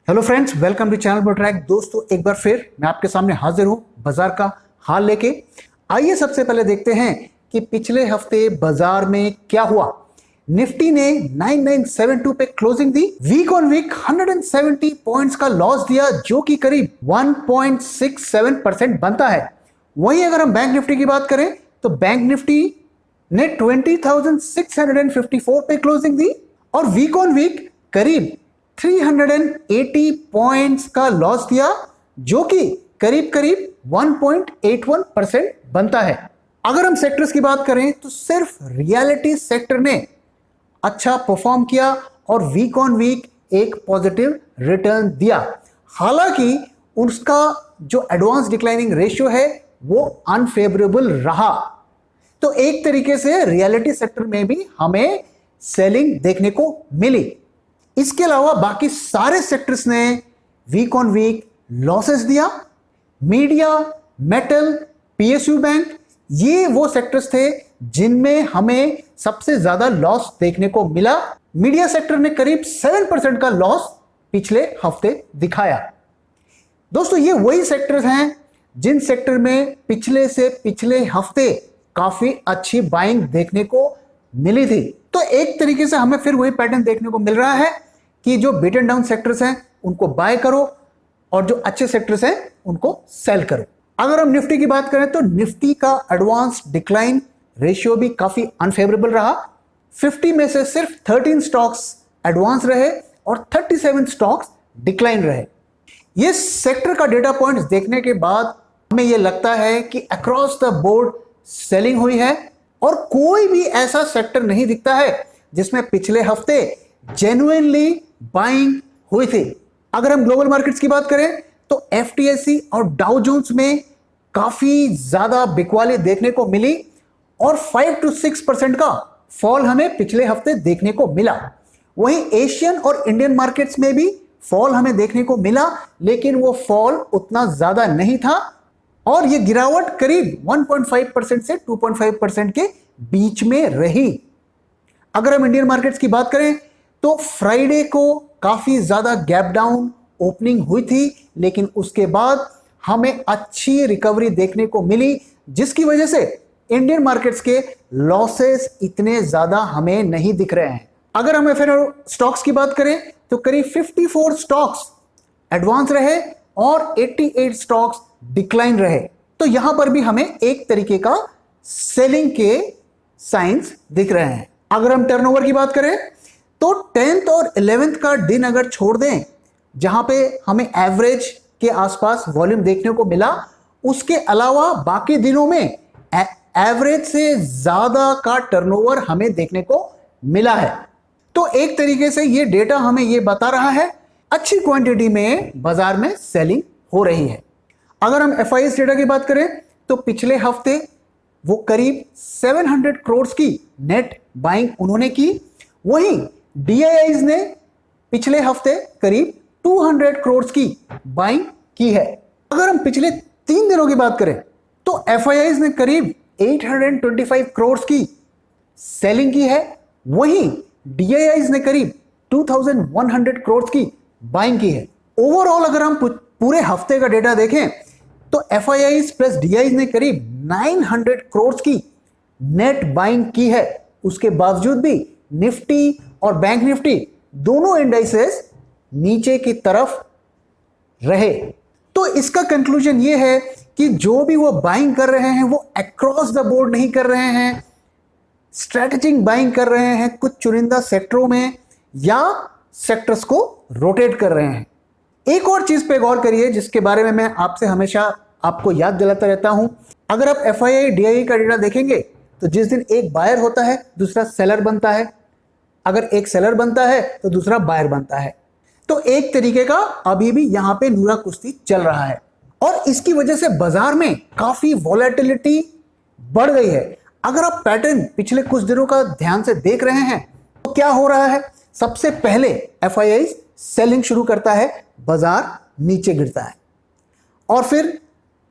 Hello friends, welcome to channel Motortrack. दोस्तों, एक बार फिर मैं आपके सामने हाजिर हूं बाजार का हाल लेके। आइए सबसे पहले देखते हैं कि पिछले हफ्ते बाजार में क्या हुआ। निफ्टी ने 9972 पे क्लोजिंग दी। वीक ऑन वीक 170 पॉइंट्स का लॉस दिया, जो कि करीब 1.67% बनता है। वहीं अगर हम बैंक निफ्टी की बात करें तो बैंक निफ्टी ने 20,654 पे क्लोजिंग दी और वीक ऑन वीक करीब 380 पॉइंट्स का लॉस दिया, जो कि करीब करीब 1.81% बनता है। अगर हम सेक्टर्स की बात करें तो सिर्फ रियलिटी सेक्टर ने अच्छा परफॉर्म किया और वीक ऑन वीक एक पॉजिटिव रिटर्न दिया। हालांकि उसका जो एडवांस डिक्लाइनिंग रेशियो है वो अनफेवरेबल रहा। तो एक तरीके से रियलिटी सेक्टर में भी हमें सेलिंग देखने को मिली। इसके अलावा बाकी सारे सेक्टर्स ने वीक ऑन वीक लॉसेस दिया। मीडिया, मेटल, पीएसयू बैंक, ये वो सेक्टर्स थे जिनमें हमें सबसे ज्यादा लॉस देखने को मिला। मीडिया सेक्टर ने करीब 7% का लॉस पिछले हफ्ते दिखाया। दोस्तों, ये वही सेक्टर्स हैं जिन सेक्टर में पिछले से पिछले हफ्ते काफी अच्छी बाइंग देखने को मिली थी। तो एक तरीके से हमें फिर वही पैटर्न देखने को मिल रहा है कि जो बीटन डाउन सेक्टर्स हैं उनको बाय करो और जो अच्छे सेक्टर्स हैं उनको सेल करो। अगर हम निफ्टी की बात करें तो निफ्टी का एडवांस डिक्लाइन रेशियो भी काफी अनफेवरेबल रहा। 50 में से सिर्फ 13 स्टॉक्स एडवांस रहे और 37 स्टॉक्स डिक्लाइन रहे। ये सेक्टर का डेटा पॉइंट्स देखने के बाद हमें यह लगता है कि अक्रॉस द बोर्ड सेलिंग हुई है और कोई भी ऐसा सेक्टर नहीं दिखता है जिसमें पिछले हफ्ते जेन्युइनली बाइंग हुई थी। अगर हम ग्लोबल मार्केट्स की बात करें तो एफटीएसई और डाउ जोन्स में काफी ज्यादा बिकवाली देखने को मिली और 5 to 6% का फॉल हमें पिछले हफ्ते देखने को मिला। वहीं एशियन और इंडियन मार्केट्स में भी फॉल हमें देखने को मिला, लेकिन वो फॉल उतना ज्यादा नहीं था और ये गिरावट करीब 1.5% से 2.5% के बीच में रही। अगर हम इंडियन मार्केट्स की बात करें तो फ्राइडे को काफी ज्यादा गैप डाउन ओपनिंग हुई थी, लेकिन उसके बाद हमें अच्छी रिकवरी देखने को मिली, जिसकी वजह से इंडियन मार्केट्स के लॉसेस इतने ज्यादा हमें नहीं दिख रहे हैं। अगर हम एफएनओ स्टॉक्स की बात करें तो करीब 54 स्टॉक्स एडवांस रहे और 88 स्टॉक्स डिक्लाइन रहे। तो यहां पर भी हमें एक तरीके का सेलिंग के साइंस दिख रहे हैं। अगर हम टर्नओवर की बात करें तो 10th और 11th का दिन अगर छोड़ दें, जहां पे हमें एवरेज के आसपास वॉल्यूम देखने को मिला, उसके अलावा बाकी दिनों में एवरेज से ज्यादा का टर्नओवर हमें देखने को मिला है। तो एक तरीके से ये डेटा हमें ये बता रहा है अच्छी क्वांटिटी में बाजार में सेलिंग हो रही है। अगर हम एफआईएस डेटा की बात करें तो पिछले हफ्ते वो करीब 700 करोड़ की नेट बाइंग उन्होंने की। वहीं डीआईआईज ने पिछले हफ्ते करीब 200 करोड़ की बाइंग की है। अगर हम पिछले 3 दिनों की बात करें तो एफआईआईज ने करीब 825 करोड़ की सेलिंग की है। वहीं डीआईआईज ने करीब 2100 करोड़ की बाइंग की है। ओवरऑल अगर हम पूरे हफ्ते का डेटा देखें तो एफआईआईज प्लस डीआईआईज ने करीब 900 करोड़ की नेट बाइंग की है। उसके बावजूद भी निफ्टी और बैंक निफ्टी दोनों इंडाइसेस नीचे की तरफ रहे। तो इसका कंक्लूजन ये है कि जो भी वो बाइंग कर रहे हैं वो अक्रॉस द बोर्ड नहीं कर रहे हैं, स्ट्रेटेजिक बाइंग कर रहे हैं कुछ चुनिंदा सेक्टरों में या सेक्टर्स को रोटेट कर रहे हैं। एक और चीज पे गौर करिए जिसके बारे में मैं आपसे हमेशा आपको याद दिलाता रहता हूं। अगर आप एफआईआई डीआईआई का डेटा देखेंगे तो जिस दिन एक बायर होता है दूसरा सेलर बनता है, अगर एक सेलर बनता है तो दूसरा बायर बनता है। तो एक तरीके का अभी भी यहां पे नूरा कुश्ती चल रहा है और इसकी वजह से बाजार में काफी वॉलेटिलिटी बढ़ गई है। अगर आप पैटर्न पिछले कुछ दिनों का ध्यान से देख रहे हैं तो क्या हो रहा है, सबसे पहले एफआईआई सेलिंग शुरू करता है, बाजार नीचे गिरता है और फिर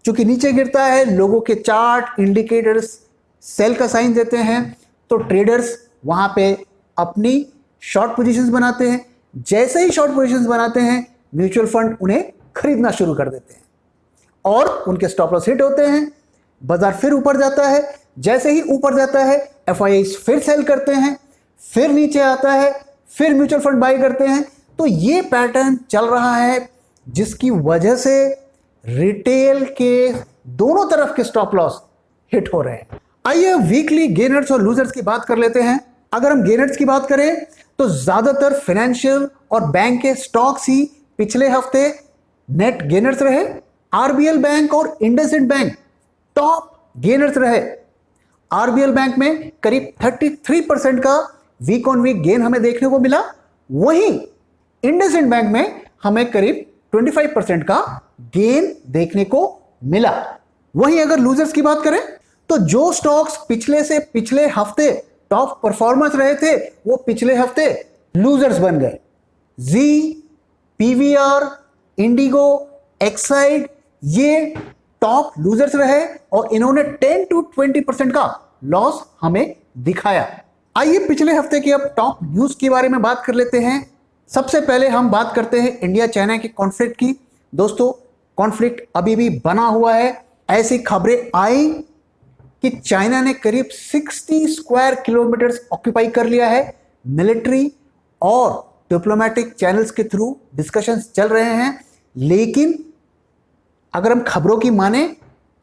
चूंकि नीचे गिरता है लोगों के चार्ट इंडिकेटर्स सेल का साइन देते हैं, तो ट्रेडर्स वहां पे अपनी शॉर्ट पोजीशंस बनाते हैं। जैसे ही शॉर्ट पोजीशंस बनाते हैं म्यूचुअल फंड उन्हें खरीदना शुरू कर देते हैं और उनके स्टॉप लॉस हिट होते हैं, बाजार फिर ऊपर जाता है। जैसे ही ऊपर जाता है एफआईआईज फिर सेल करते हैं, फिर नीचे आता है, फिर म्यूचुअल फंड बाय करते हैं। तो ये पैटर्न चल रहा है जिसकी वजह से रिटेल के दोनों तरफ के स्टॉप लॉस हिट हो रहे हैं। आइए वीकली गेनर्स और लूजर्स की बात कर लेते हैं। अगर हम गेनर्स की बात करें तो ज्यादातर फाइनेंशियल और बैंक के स्टॉक्स ही पिछले हफ्ते नेट गेनर्स रहे। आरबीएल बैंक और इंडसइंड बैंक टॉप गेनर्स रहे। आरबीएल बैंक में करीब 33% का वीक ऑन वीक गेन हमें देखने को मिला, वहीं इंडसइंड बैंक में हमें करीब 25% का गेन देखने को मिला। वहीं अगर लूजर्स की बात करें तो जो स्टॉक्स पिछले हफ्ते टॉप परफॉर्मर्स रहे थे वो पिछले हफ्ते लूजर्स बन गए। जी, पीवीआर, इंडिगो, एक्साइड ये टॉप लूजर्स रहे और इन्होंने 10 to 20% का लॉस हमें दिखाया। आइए पिछले हफ्ते की अब टॉप न्यूज के बारे में बात कर लेते हैं। सबसे पहले हम बात करते हैं इंडिया चाइना के कॉन्फ्लिक्ट की। दोस्तों, कॉन्फ्लिक्ट अभी भी बना हुआ है। ऐसी खबरें आई कि चाइना ने करीब 60 स्क्वायर किलोमीटर ऑक्यूपाई कर लिया है। मिलिट्री और डिप्लोमेटिक चैनल्स के थ्रू डिस्कशंस चल रहे हैं, लेकिन अगर हम खबरों की माने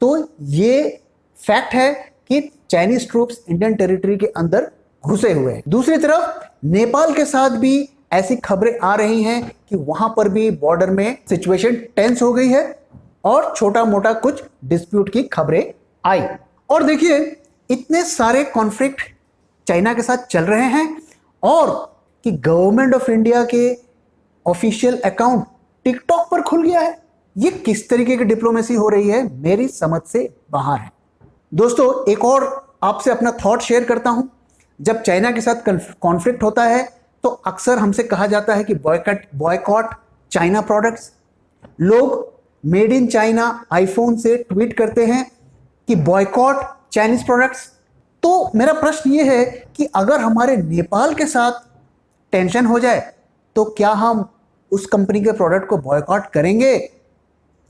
तो ये फैक्ट है कि चाइनीज ट्रूप्स इंडियन टेरिटरी के अंदर घुसे हुए हैं। दूसरी तरफ नेपाल के साथ भी ऐसी खबरें आ रही हैं कि वहां पर भी बॉर्डर में सिचुएशन टेंस हो गई है और छोटा मोटा कुछ डिस्प्यूट की खबरें आई। और देखिए, इतने सारे कॉन्फ्लिक्ट चाइना के साथ चल रहे हैं और कि गवर्नमेंट ऑफ इंडिया के ऑफिशियल अकाउंट टिकटॉक पर खुल गया है। ये किस तरीके की डिप्लोमेसी हो रही है, मेरी समझ से बाहर है। दोस्तों, एक और आपसे अपना थॉट शेयर करता हूं। जब चाइना के साथ कॉन्फ्लिक्ट होता है तो अक्सर हमसे कहा जाता है कि बॉयकॉट चाइना प्रोडक्ट्स। लोग मेड इन चाइना आईफोन से ट्वीट करते हैं कि बॉयकॉट चाइनीज प्रोडक्ट्स। तो मेरा प्रश्न ये है कि अगर हमारे नेपाल के साथ टेंशन हो जाए तो क्या हम उस कंपनी के प्रोडक्ट को बॉयकॉट करेंगे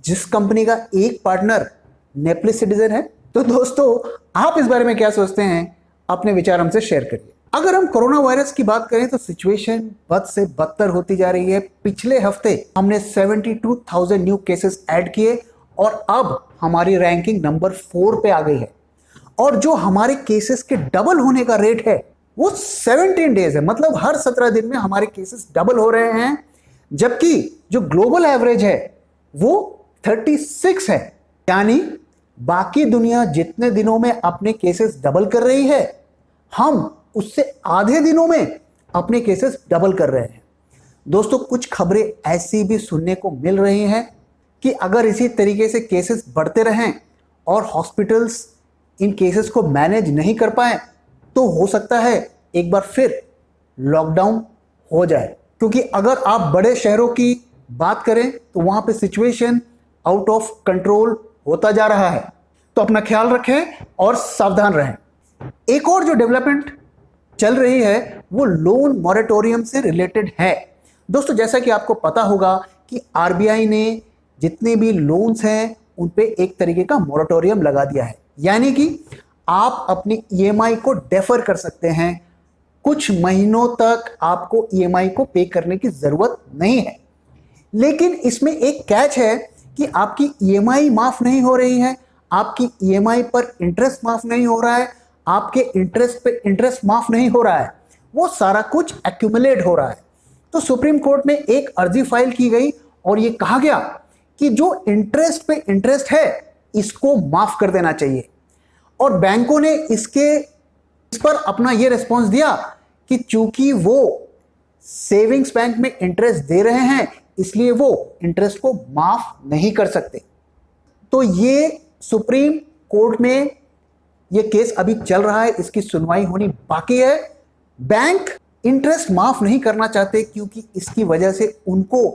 जिस कंपनी का एक पार्टनर नेपलिस सिटीजन है? तो दोस्तों, आप इस बारे में क्या सोचते हैं? अपने विचार हमसे शेयर करिए। अगर हम कोरोना वायरस की बात करें तो सिचुएशन बद से बदतर होती जा रही है। पिछले हफ्ते हमने 72,000 न्यू केसेस ऐड किए और अब हमारी रैंकिंग नंबर 4 पे आ गई है। और जो हमारे केसेस के डबल होने का रेट है वो 17 डेज है, मतलब हर 17 दिन में हमारे केसेस डबल हो रहे हैं, जबकि जो ग्लोबल एवरेज है वो 36 है। यानी बाकी दुनिया जितने दिनों में अपने केसेस डबल कर रही है, हम उससे आधे दिनों में अपने केसेस डबल कर रहे हैं। दोस्तों, कुछ खबरें ऐसी भी सुनने को मिल रही हैं कि अगर इसी तरीके से केसेस बढ़ते रहें और हॉस्पिटल्स इन केसेस को मैनेज नहीं कर पाए तो हो सकता है एक बार फिर लॉकडाउन हो जाए। क्योंकि अगर आप बड़े शहरों की बात करें तो वहां पे सिचुएशन आउट ऑफ कंट्रोल होता जा रहा है। तो अपना ख्याल रखें और सावधान रहें। एक और जो डेवलपमेंट चल रही है वो लोन मॉरेटोरियम से रिलेटेड है। दोस्तों, जैसा कि आपको पता होगा कि आरबीआई ने जितने भी लोन्स हैं उन पे एक तरीके का मॉरेटोरियम लगा दिया है। यानी कि आप अपनी ईएमआई को डेफर कर सकते हैं। कुछ महीनों तक आपको ईएमआई को पे करने की जरूरत नहीं है। लेकिन इसमें एक कैच है कि आपकी ईएमआई माफ नहीं हो रही है, आपकी ईएमआई पर इंटरेस्ट माफ नहीं हो रहा है, आपके इंटरेस्ट पे इंटरेस्ट माफ नहीं हो रहा है, वो सारा कुछ एक्यूमुलेट हो रहा है। तो सुप्रीम कोर्ट में एक अर्जी फाइल की गई और ये कहा गया कि जो इंटरेस्ट पे इंटरेस्ट है इसको माफ कर देना चाहिए। और बैंकों ने इस पर अपना ये रिस्पॉन्स दिया कि चूंकि वो सेविंग्स बैंक में इंटरेस्ट दे रहे हैं इसलिए वो इंटरेस्ट को माफ नहीं कर सकते। तो ये सुप्रीम कोर्ट में ये केस अभी चल रहा है, इसकी सुनवाई होनी बाकी है। बैंक इंटरेस्ट माफ नहीं करना चाहते क्योंकि इसकी वजह से उनको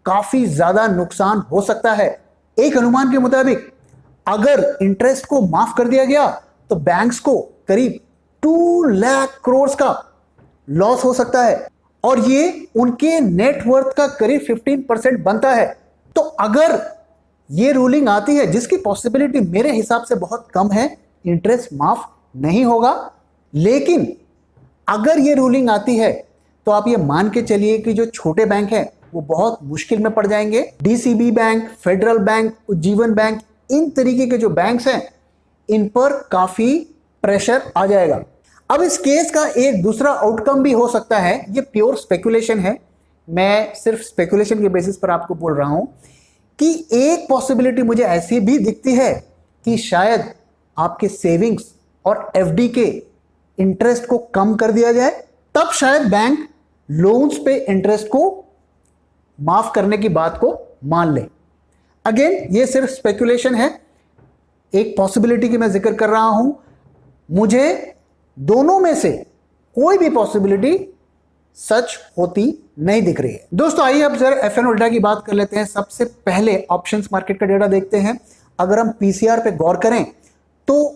काफी ज्यादा नुकसान हो सकता है। एक अनुमान के मुताबिक अगर इंटरेस्ट को माफ कर दिया गया तो बैंक्स को करीब 2 लाख करोड़ का लॉस हो सकता है। और ये उनके नेटवर्थ का करीब 15% बनता है। तो अगर ये रूलिंग आती है, जिसकी पॉसिबिलिटी मेरे हिसाब से बहुत कम है, इंटरेस्ट माफ नहीं होगा, लेकिन अगर ये रूलिंग आती है तो आप ये मान के चलिए कि जो छोटे बैंक हैं वो बहुत मुश्किल में पड़ जाएंगे। DCB Bank, Federal Bank, Ujjivan Bank, इन तरीके के जो बैंक्स हैं इन पर काफी प्रेशर आ जाएगा। अब इस केस का एक दूसरा आउटकम भी हो सकता है, ये प्योर स्पेकुलेशन है, मैं सिर्फ स्पेकुलेशन के बेसिस पर आपको बोल रहा हूं कि एक पॉसिबिलिटी मुझे ऐसी भी दिखती है कि शायद आपके सेविंग्स और एफडी के इंटरेस्ट को कम कर दिया जाए, तब शायद बैंक लोन्स पे इंटरेस्ट को माफ करने की बात को मान ले। अगेन ये सिर्फ स्पेकुलेशन है, एक पॉसिबिलिटी की मैं जिक्र कर रहा हूं। मुझे दोनों में से कोई भी पॉसिबिलिटी सच होती नहीं दिख रही है। दोस्तों आइए अब जरा एफएनओ डेटा की बात कर लेते हैं। सबसे पहले ऑप्शंस मार्केट का डेटा देखते हैं। अगर हम पीसीआर पे गौर करें तो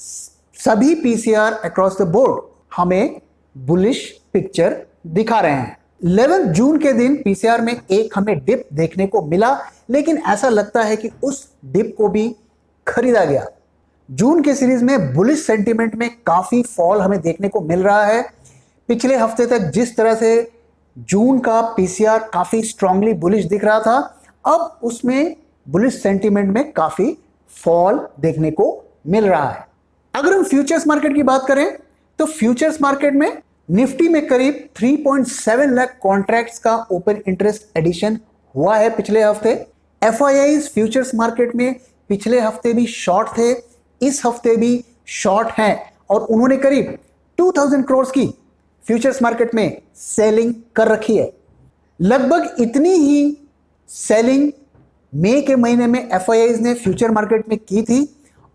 सभी पीसीआर अक्रॉस द बोर्ड हमें बुलिश पिक्चर दिखा रहे हैं। 11 जून के दिन पीसीआर में एक हमें डिप देखने को मिला, लेकिन ऐसा लगता है कि उस डिप को भी खरीदा गया। जून के सीरीज में बुलिश सेंटीमेंट में काफी फॉल हमें देखने को मिल रहा है। पिछले हफ्ते तक जिस तरह से जून का पीसीआर काफी स्ट्रांगली बुलिश दिख रहा था, अब उसमें बुलिश सेंटीमेंट में काफी फॉल देखने को मिल रहा है। अगर हम फ्यूचर्स मार्केट की बात करें तो फ्यूचर्स मार्केट में निफ्टी में करीब 3.7 लाख कॉन्ट्रैक्ट्स का ओपन इंटरेस्ट एडिशन हुआ है पिछले हफ्ते। एफआईआईज फ्यूचर्स मार्केट में पिछले हफ्ते भी शॉर्ट थे, इस हफ्ते भी शॉर्ट हैं और उन्होंने करीब 2000 करोड़ की फ्यूचर्स मार्केट में सेलिंग कर रखी है। लगभग इतनी ही सेलिंग मई के महीने में एफआईआईज ने फ्यूचर मार्केट में की थी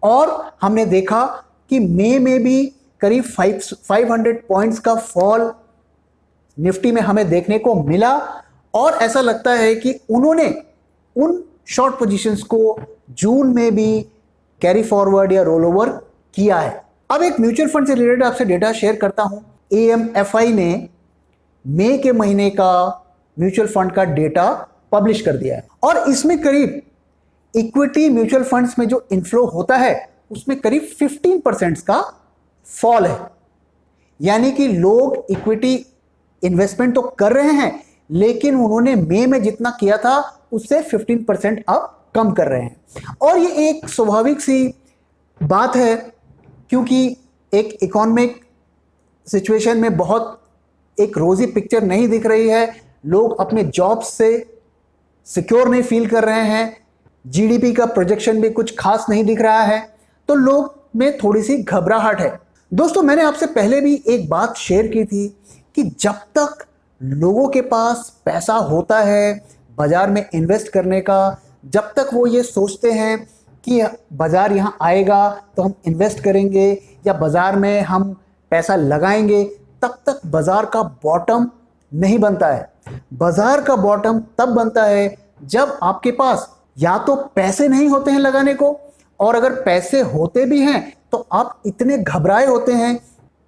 और हमने देखा कि मई में भी करीब 500 पॉइंट्स का फॉल निफ्टी में हमें देखने को मिला और ऐसा लगता है कि उन्होंने उन शॉर्ट पोजीशंस को जून में भी कैरी फॉरवर्ड या रोल ओवर किया है। अब एक म्यूचुअल फंड से रिलेटेड आपसे डेटा शेयर करता हूं। एएमएफआई ने मई के महीने का म्यूचुअल फंड का डेटा पब्लिश कर दिया है और इसमें करीब इक्विटी म्यूचुअल फंड्स में जो इनफ्लो होता है उसमें करीब 15% का फॉल है। यानी कि लोग इक्विटी इन्वेस्टमेंट तो कर रहे हैं, लेकिन उन्होंने मई में जितना किया था उससे 15% अब कम कर रहे हैं। और ये एक स्वाभाविक सी बात है, क्योंकि एक इकोनॉमिक सिचुएशन में बहुत एक रोजी पिक्चर नहीं दिख रही है, लोग अपने जॉब्स से सिक्योर नहीं फील कर रहे हैं, जीडीपी का प्रोजेक्शन भी कुछ खास नहीं दिख रहा है, तो लोग में थोड़ी सी घबराहट है। दोस्तों मैंने आपसे पहले भी एक बात शेयर की थी कि जब तक लोगों के पास पैसा होता है बाजार में इन्वेस्ट करने का, जब तक वो ये सोचते हैं कि बाजार यहाँ आएगा तो हम इन्वेस्ट करेंगे या बाजार में हम पैसा लगाएंगे, तब तक बाजार का बॉटम नहीं बनता है। बाजार का बॉटम तब बनता है जब आपके पास या तो पैसे नहीं होते हैं लगाने को, और अगर पैसे होते भी हैं तो आप इतने घबराए होते हैं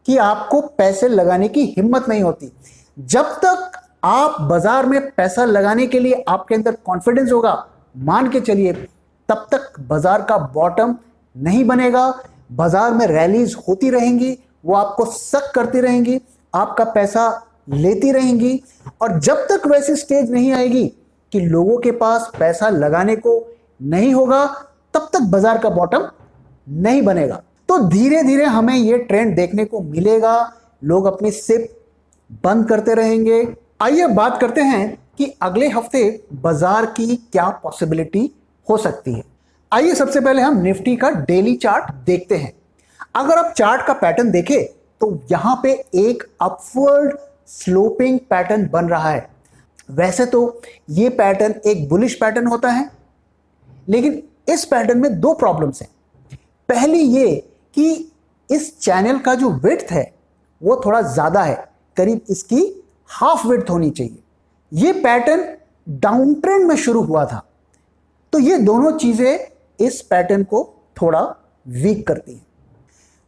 कि आपको पैसे लगाने की हिम्मत नहीं होती। जब तक आप बाजार में पैसा लगाने के लिए आपके अंदर कॉन्फिडेंस होगा, मान के चलिए, तब तक बाजार का बॉटम नहीं बनेगा। बाजार में रैलीज होती रहेंगी, वो आपको सक करती रहेंगी, आपका पैसा लेती रहेंगी, और जब तक वैसी स्टेज नहीं आएगी कि लोगों के पास पैसा लगाने को नहीं होगा, तब तक बाजार का बॉटम नहीं बनेगा। तो धीरे धीरे हमें यह ट्रेंड देखने को मिलेगा, लोग अपनी सिप बंद करते रहेंगे। आइए बात करते हैं कि अगले हफ्ते बाजार की क्या पॉसिबिलिटी हो सकती है। आइए सबसे पहले हम निफ्टी का डेली चार्ट देखते हैं। अगर आप चार्ट का पैटर्न देखें तो यहां पे एक अपवर्ड स्लोपिंग पैटर्न बन रहा है। वैसे तो ये पैटर्न एक बुलिश पैटर्न होता है, लेकिन इस पैटर्न में दो प्रॉब्लम्स हैं। पहली ये कि इस चैनल का जो विड्थ है वो थोड़ा ज्यादा है, करीब इसकी हाफ विड्थ होनी चाहिए। ये पैटर्न डाउन ट्रेंड में शुरू हुआ था, तो ये दोनों चीजें इस पैटर्न को थोड़ा वीक करती हैं।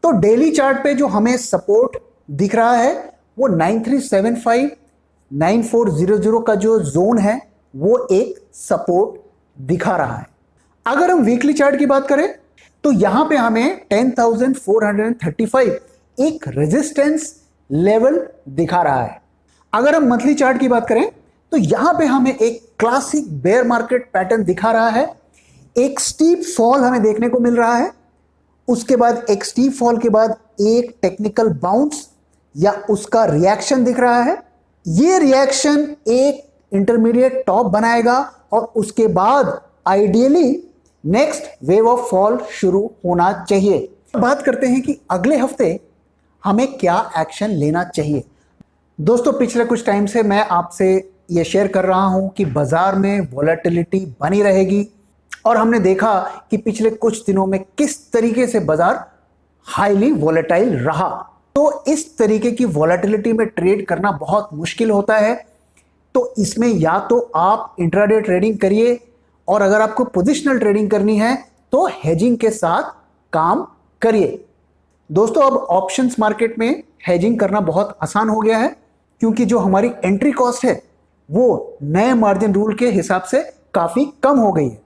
तो डेली चार्ट पे जो हमें सपोर्ट दिख रहा है वो 9375 9400 का जो जोन है वो एक सपोर्ट दिखा रहा है। अगर हम वीकली चार्ट की बात करें तो यहां पे हमें 10,435 एक रेजिस्टेंस लेवल दिखा रहा है। अगर हम मंथली चार्ट की बात करें तो यहां पे हमें एक क्लासिक बेयर मार्केट पैटर्न दिखा रहा है। एक स्टीप फॉल हमें देखने को मिल रहा है, उसके बाद एक स्टीप फॉल के बाद एक टेक्निकल बाउंस या उसका रिएक्शन दिख रहा है। ये रिएक्शन एक इंटरमीडिएट टॉप बनाएगा और उसके बाद ideally next wave of fall शुरू होना चाहिए। बात करते हैं कि अगले हफ्ते हमें क्या एक्शन लेना चाहिए। दोस्तों, पिछले कुछ टाइम से मैं आपसे ये शेयर कर रहा हूं कि बाजार में वॉलेटिलिटी बनी रहेगी और हमने देखा कि पिछले कुछ दिनों में किस तरीके से बाजार हाईली वॉलेटाइल रहा। तो इस तरीके की वॉलेटिलिटी में ट्रेड करना बहुत मुश्किल होता है। तो इसमें या तो आप इंट्राडे ट्रेडिंग करिए और अगर आपको पोजिशनल ट्रेडिंग करनी है तो हेजिंग के साथ काम करिए। दोस्तों, अब ऑप्शंस मार्केट में हेजिंग करना बहुत आसान हो गया है क्योंकि जो हमारी एंट्री कॉस्ट है वो नए मार्जिन रूल के हिसाब से काफी कम हो गई है।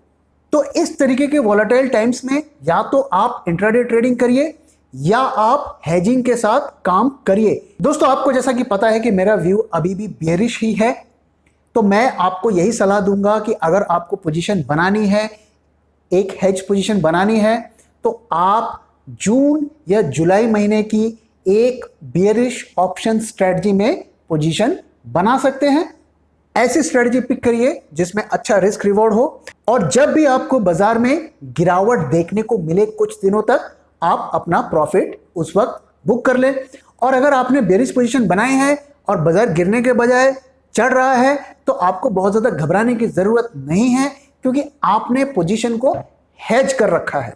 तो इस तरीके के वॉलेटाइल टाइम्स में या तो आप इंट्राडे ट्रेडिंग करिए या आप हेजिंग के साथ काम करिए। दोस्तों, आपको जैसा कि पता है कि मेरा व्यू अभी भी बेयरिश ही है, तो मैं आपको यही सलाह दूंगा कि अगर आपको पोजीशन बनानी है, एक हेज पोजीशन बनानी है, तो आप जून या जुलाई महीने की एक बेयरिश ऑप्शन स्ट्रेटजी में पोजीशन बना सकते हैं। ऐसी स्ट्रेटजी पिक करिए जिसमें अच्छा रिस्क रिवॉर्ड हो और जब भी आपको बाजार में गिरावट देखने को मिले कुछ दिनों तक, आप अपना प्रॉफिट उस वक्त बुक कर लें। और अगर आपने बेयरिश पोजीशन बनाई है और बाजार गिरने के बजाय चढ़ रहा है तो आपको बहुत ज्यादा घबराने की जरूरत नहीं है क्योंकि आपने पोजीशन को हेज कर रखा है,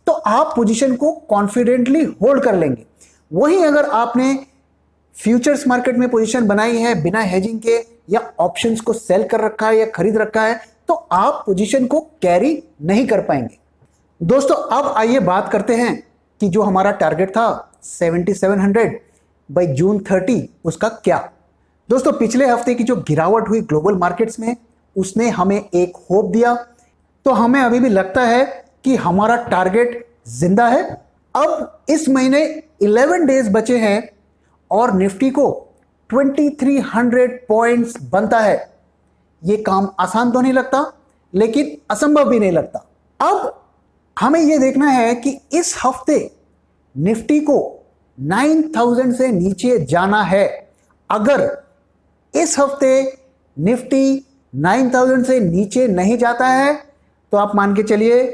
तो आप पोजीशन को कॉन्फिडेंटली होल्ड कर लेंगे। वहीं अगर आपने फ्यूचर्स मार्केट में पोजीशन बनाई है बिना हेजिंग के या ऑप्शंस को सेल कर रखा है या खरीद रखा है तो आप पोजीशन को कैरी नहीं कर पाएंगे। दोस्तों, अब आइए बात करते हैं कि जो हमारा टारगेट था 7700 बाय जून 30, उसका क्या। दोस्तों, पिछले हफ्ते की जो गिरावट हुई ग्लोबल मार्केट्स में उसने हमें एक होप दिया, तो हमें अभी भी लगता है कि हमारा टारगेट जिंदा है। अब इस महीने 11 डेज बचे हैं और निफ्टी को 2300 पॉइंट्स बनता है। ये काम आसान तो नहीं लगता लेकिन असंभव भी नहीं लगता। अब हमें यह देखना है कि इस हफ्ते निफ्टी को 9000 से नीचे जाना है। अगर इस हफ्ते निफ्टी 9000 से नीचे नहीं जाता है तो आप मान के चलिए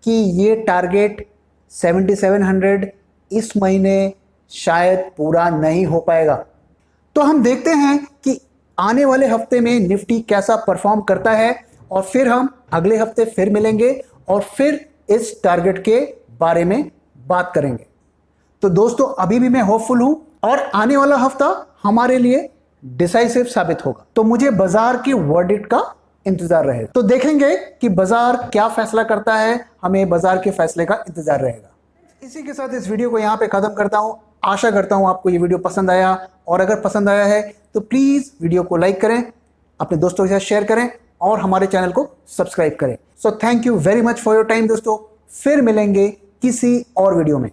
कि ये टारगेट 7700 इस महीने शायद पूरा नहीं हो पाएगा। तो हम देखते हैं कि आने वाले हफ्ते में निफ्टी कैसा परफॉर्म करता है और फिर हम अगले हफ्ते फिर मिलेंगे और फिर इस टारगेट के बारे में बात करेंगे। तो दोस्तों, अभी भी मैं होपफुल हूं और आने वाला हफ्ता हमारे लिए डिसाइसिव साबित होगा। तो मुझे बाजार के वर्डिक्ट का इंतजार रहेगा। तो देखेंगे कि बाजार क्या फैसला करता है, हमें बाजार के फैसले का इंतजार रहेगा। इसी के साथ इस वीडियो को यहां पे खत्म करता हूं। आशा करता हूं आपको ये वीडियो पसंद आया और अगर पसंद आया है तो प्लीज वीडियो को लाइक करें, अपने दोस्तों के साथ शेयर करें और हमारे चैनल को सब्सक्राइब करें। So thank you very much for your time दोस्तों। फिर मिलेंगे किसी और वीडियो में।